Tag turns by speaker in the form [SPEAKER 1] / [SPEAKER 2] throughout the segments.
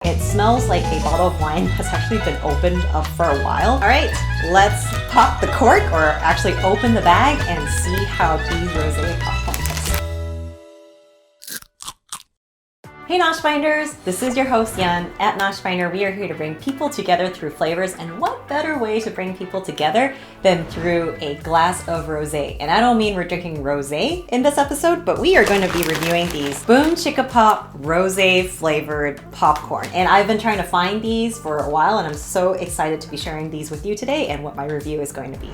[SPEAKER 1] It smells like a bottle of wine that's actually been opened up for a while. All right, let's pop the cork, or actually open the bag, and see how these rosé popcorn taste. Hey Nosh Finders, this is your host Yan. At Nosh Finder, we are here to bring people together through flavors, and what better way to bring people together than through a glass of rosé. And I don't mean we're drinking rosé in this episode, but we are going to be reviewing these Boom Chicka Pop rosé flavored popcorn. And I've been trying to find these for a while, and I'm so excited to be sharing these with you today and what my review is going to be.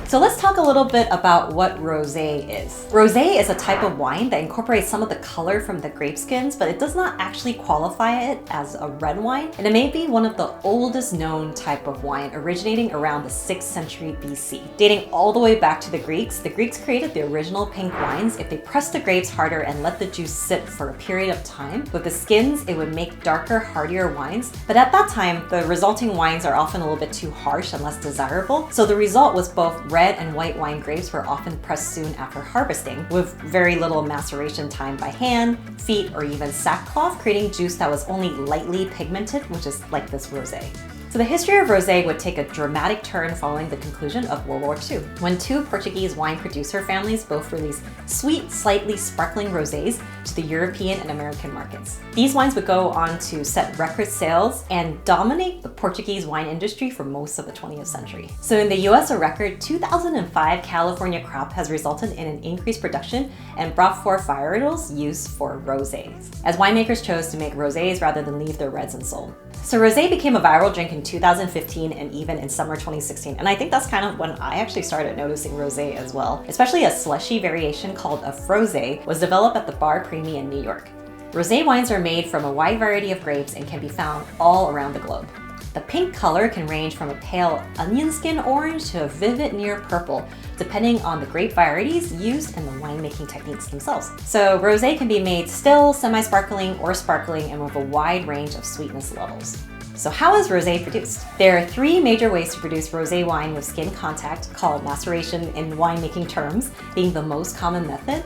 [SPEAKER 1] So let's talk a little bit about what rosé is. Rosé is a type of wine that incorporates some of the color from the grape skins, but it does not actually qualify it as a red wine, and it may be one of the oldest known type of wine, originating around the 6th century BC. Dating all the way back to the Greeks created the original pink wines. If they pressed the grapes harder and let the juice sit for a period of time, with the skins it would make darker, hardier wines. But at that time, the resulting wines are often a little bit too harsh and less desirable, so the result was both red and white wine grapes were often pressed soon after harvesting, with very little maceration time by hand, feet, or even sackcloth, creating juice that was only lightly pigmented, which is like this rosé. So the history of rosé would take a dramatic turn following the conclusion of World War II, when two Portuguese wine producer families both released sweet, slightly sparkling rosés to the European and American markets. These wines would go on to set record sales and dominate the Portuguese wine industry for most of the 20th century. So in the US, a record 2005 California crop has resulted in an increased production and brought forth varietals used for rosés, as winemakers chose to make rosés rather than leave their reds unsold. So rosé became a viral drink in 2015 and even in summer 2016, and I think that's kind of when I actually started noticing rosé as well. Especially a slushy variation called a frosé was developed at the Bar Creamy in New York. Rosé wines are made from a wide variety of grapes and can be found all around the globe. The pink color can range from a pale onion skin orange to a vivid near purple, depending on the grape varieties used and the winemaking techniques themselves. So rosé can be made still, semi-sparkling, or sparkling, and with a wide range of sweetness levels. So how is rosé produced? There are three major ways to produce rosé wine with skin contact, called maceration in winemaking terms, being the most common method.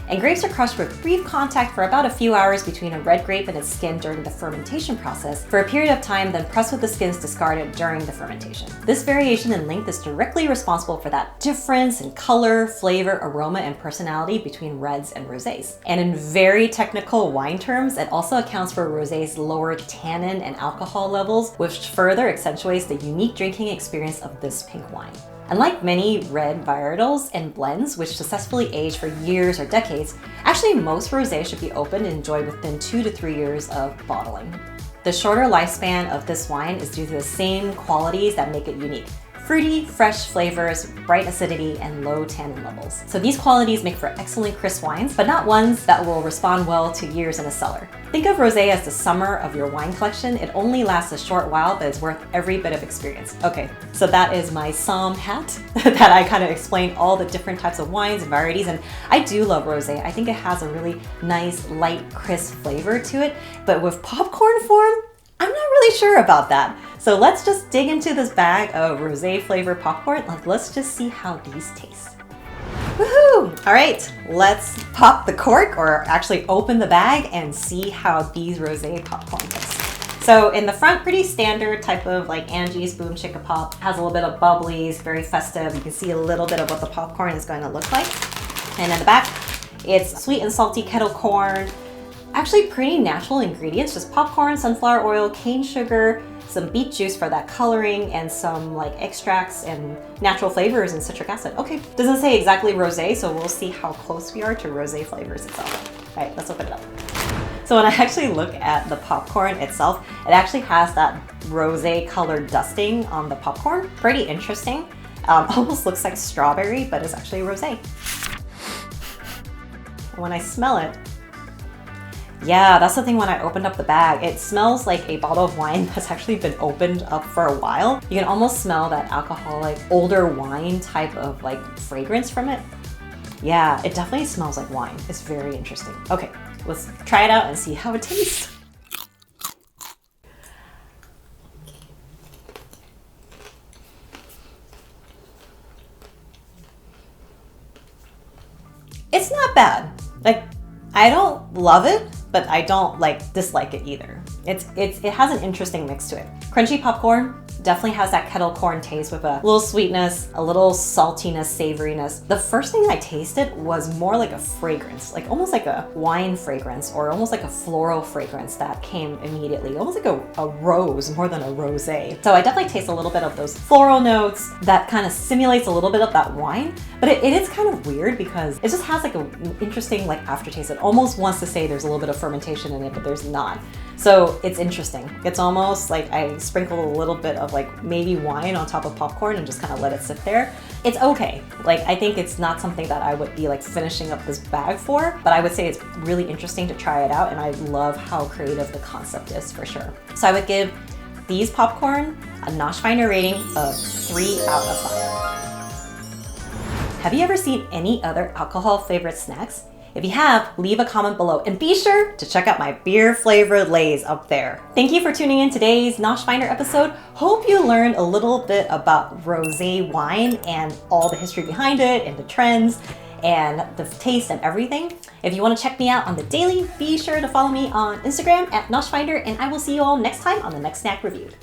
[SPEAKER 1] And grapes are crushed with brief contact for about a few hours between a red grape and its skin during the fermentation process for a period of time, then pressed with the skins discarded during the fermentation. This variation in length is directly responsible for that difference in color, flavor, aroma, and personality between reds and rosés. And in very technical wine terms, it also accounts for rosés' lower tannin and alcohol levels, which further accentuates the unique drinking experience of this pink wine. Unlike many red varietals and blends, which successfully age for years or decades, actually most rosé should be opened and enjoyed within 2 to 3 years of bottling. The shorter lifespan of this wine is due to the same qualities that make it unique: fruity, fresh flavors, bright acidity, and low tannin levels. So these qualities make for excellent crisp wines, but not ones that will respond well to years in a cellar. Think of rosé as the summer of your wine collection. It only lasts a short while, but it's worth every bit of experience. Okay, so that is my somm hat that I kind of explained all the different types of wines and varieties, and I do love rosé. I think it has a really nice, light, crisp flavor to it, but with popcorn form, I'm not really sure about that. So let's just dig into this bag of rosé flavored popcorn. Let's just see how these taste. Woohoo! All right, let's pop the cork, or actually open the bag, and see how these rosé popcorn taste. So in the front, pretty standard type of like Angies Boom Chicka Pop. Has a little bit of bubblies, very festive. You can see a little bit of what the popcorn is going to look like. And in the back, it's sweet and salty Kettlecorn. Actually pretty natural ingredients, just popcorn, sunflower oil, cane sugar, some beet juice for that coloring, and some like extracts and natural flavors and citric acid. Okay, doesn't say exactly rosé, so we'll see how close we are to rosé flavors itself. All right, let's open it up. So when I actually look at the popcorn itself, it actually has that rosé colored dusting on the popcorn. Pretty interesting. Almost looks like strawberry, but it's actually rosé. When I smell it, yeah, that's the thing. When I opened up the bag, it smells like a bottle of wine that's actually been opened up for a while. You can almost smell that alcoholic, older wine type of like fragrance from it. Yeah, it definitely smells like wine. It's very interesting. Okay, let's try it out and see how it tastes. It's not bad. Like, I don't love it, but I don't like dislike it either. It has an interesting mix to it. Crunchy popcorn definitely has that Kettlecorn taste with a little sweetness, a little saltiness, savoriness. The first thing I tasted was more like a fragrance, like almost like a wine fragrance or almost like a floral fragrance that came immediately, almost like a rose more than a rosé. So I definitely taste a little bit of those floral notes that kind of simulates a little bit of that wine, but it is kind of weird because it just has like an interesting like aftertaste. It almost wants to say there's a little bit of fermentation in it, but there's not. So it's interesting. It's almost like I sprinkled a little bit of like maybe wine on top of popcorn and just kind of let it sit there. It's okay. Like, I think it's not something that I would be like finishing up this bag for, but I would say it's really interesting to try it out, and I love how creative the concept is for sure. So I would give these popcorn a Nosh Finder rating of 3 out of 5. Have you ever seen any other alcohol flavored snacks? If you have, leave a comment below and be sure to check out my beer flavored lays up there. Thank you for tuning in today's Nosh Finder episode. Hope you learned a little bit about rosé wine and all the history behind it and the trends and the taste and everything. If you want to check me out on the daily, be sure to follow me on Instagram at Nosh Finder, and I will see you all next time on the next snack reviewed.